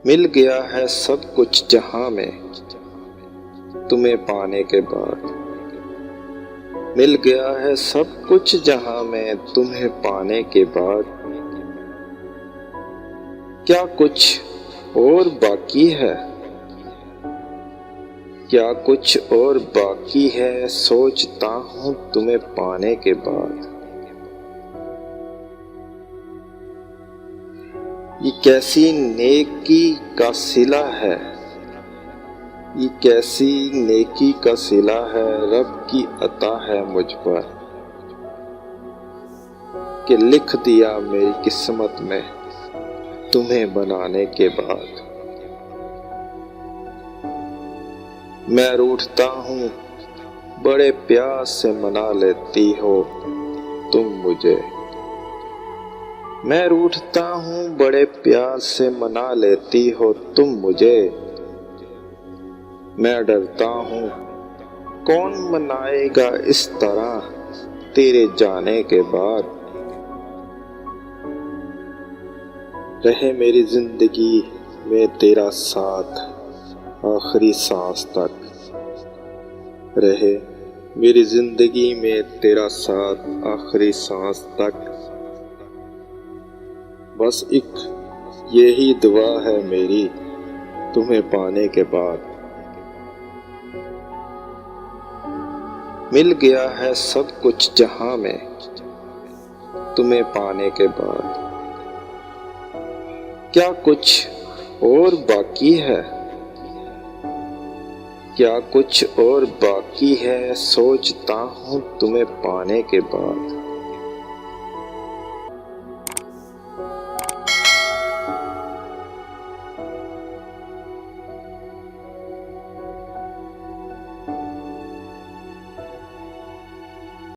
मिल गया है सब कुछ जहां में तुम्हें पाने के बाद। मिल गया है सब कुछ जहां में तुम्हें पाने के बाद। क्या कुछ और बाकी है? क्या कुछ और बाकी है? सोचता हूँ तुम्हें पाने के बाद। ये कैसी नेकी का सिला है, ये कैसी नेकी का सिला है, रब की अता है मुझ पर कि लिख दिया मेरी किस्मत में तुम्हें बनाने के बाद। मैं रूठता हूँ बड़े प्यार से मना लेती हो तुम मुझे। मैं रूठता हूँ बड़े प्यार से मना लेती हो तुम मुझे। मैं डरता हूँ कौन मनाएगा इस तरह तेरे जाने के बाद। रहे मेरी जिंदगी में तेरा साथ आखिरी सांस तक। रहे मेरी जिंदगी में तेरा साथ आखिरी सांस तक। बस एक यही दुआ है मेरी तुम्हें पाने के बाद। मिल गया है सब कुछ जहां में तुम्हें पाने के बाद। क्या कुछ और बाकी है? क्या कुछ और बाकी है? सोचता हूँ तुम्हें पाने के बाद।